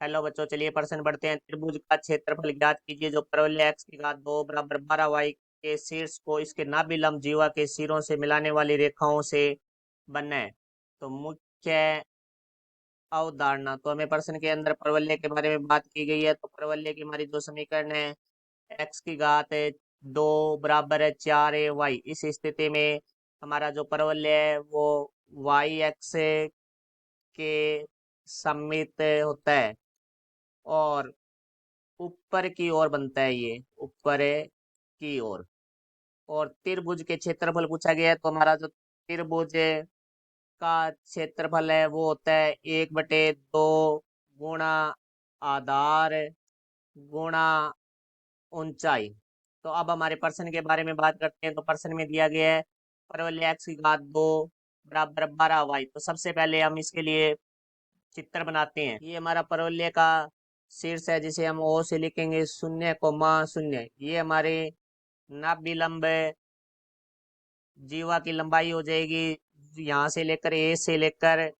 Hello बच्चों, चलिए प्रश्न पढ़ते हैं। त्रिभुज का क्षेत्रफल ज्ञात कीजिए जो परवलय x की घात 2 बराबर 12y के शीर्ष को इसके नाभिलंब जीवा के सिरों से मिलाने वाली रेखाओं से बने। तो मुख्य अवधारणा, तो हमें प्रश्न के अंदर परवलय के बारे में बात की गई है। तो परवलय की हमारी जो समीकरण है, x की घात 2 बराबर है 4ay। इस स्थिति में हमारा जो परवलय है वो y एक्स के सममित होता है और ऊपर की ओर बनता है, ये ऊपर की ओर। और त्रिभुज के क्षेत्रफल पूछा गया है, तो हमारा जो त्रिभुज का क्षेत्रफल है वो होता है 1/2 गुणा आधार गुणा ऊंचाई। तो अब हमारे प्रश्न के बारे में बात करते हैं। तो प्रश्न में दिया गया है परवलय x की घात 2 बराबर 12y। तो सबसे पहले हम इसके लिए चित्र बनाते हैं। ये हमारा परवलय का शीर्ष है जिसे हम ओ से लिखेंगे 0,0। ये हमारे नाभिलंब जीवा की लंबाई हो जाएगी, यहाँ से लेकर ए से लेकर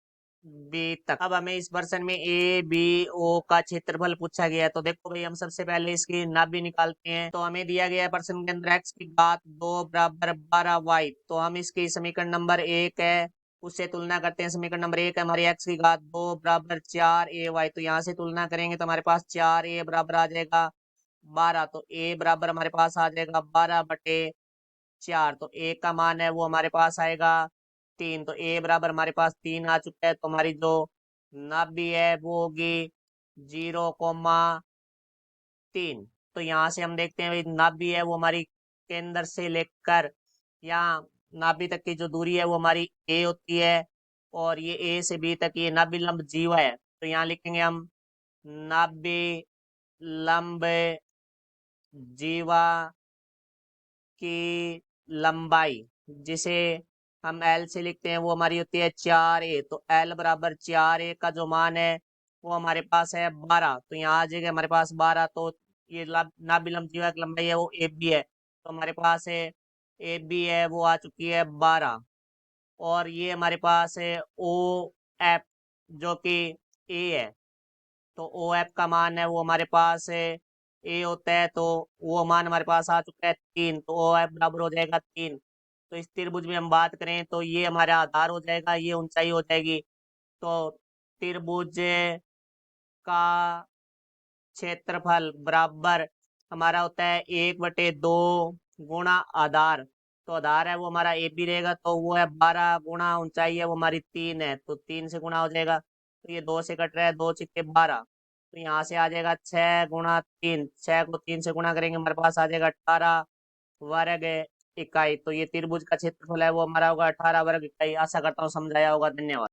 बी तक। अब हमें इस प्रश्न में ए बी ओ का क्षेत्रफल पूछा गया है। तो देखो भाई, हम सबसे पहले इसकी नाभि निकालते हैं। तो हमें दिया गया है प्रश्न के अंदर x की घात 2 बराबर 12y। तो हम इसकी समीकरण नंबर 1 है उससे तुलना करते हैं। समीकरण नंबर 1 है हमारी x की घात 2 बराबर 4ay। तो यहाँ से तुलना करेंगे तो हमारे पास 4a बराबर आ जाएगा 12। तो a बराबर हमारे पास आ जाएगा 12/4। तो a का मान है वो हमारे पास आएगा 3। तो a बराबर हमारे पास 3 आ चुका है। तो हमारी जो नाभि है वो होगी 0,3। तो यहाँ से हम देखते हैं भाई, नाभि है वो हमारी केंद्र से लेकर यहाँ नाभि तक की जो दूरी है वो हमारी a होती है। और ये a से b तक ये नाभि लंब जीवा है। तो यहाँ लिखेंगे हम नाभि लंब जीवा की लंबाई, जिसे हम एल से लिखते हैं, वो हमारी होती है 4a। तो एल बराबर 4a का जो मान है वो हमारे पास है 12। तो यहाँ आ जाएगा हमारे पास 12। तो ये नाभिलंब जीवा की लंबाई है वो ए बी है। तो हमारे पास है ए बी है वो आ चुकी है 12। और ये हमारे पास है ओ एफ जो कि ए है। तो ओ एफ का मान है वो हमारे पास है ए होता है। तो वो मान हमारे पास आ चुका है 3। तो ओ एफ बराबर हो जाएगा 3। तो इस त्रिभुज में हम बात करें तो ये हमारा आधार हो जाएगा, ये ऊंचाई हो जाएगी। तो त्रिभुज का क्षेत्रफल बराबर हमारा होता है 1/2 गुणा आधार। तो आधार है वो हमारा ए बी रहेगा, तो वो है 12 गुणा ऊंचाई है वो हमारी 3 है। तो 3 से गुणा हो जाएगा। तो ये 2 से कट रहा है, 2 छिक्के 12। तो यहाँ से आ जाएगा 6 गुणा 3। 6 को 3 से गुणा करेंगे हमारे पास आ जाएगा 18 वर्ग इकाई। तो ये त्रिभुज का क्षेत्रफल है वो हमारा होगा 18 वर्ग इकाई। आशा करता हूँ समझाया होगा। धन्यवाद।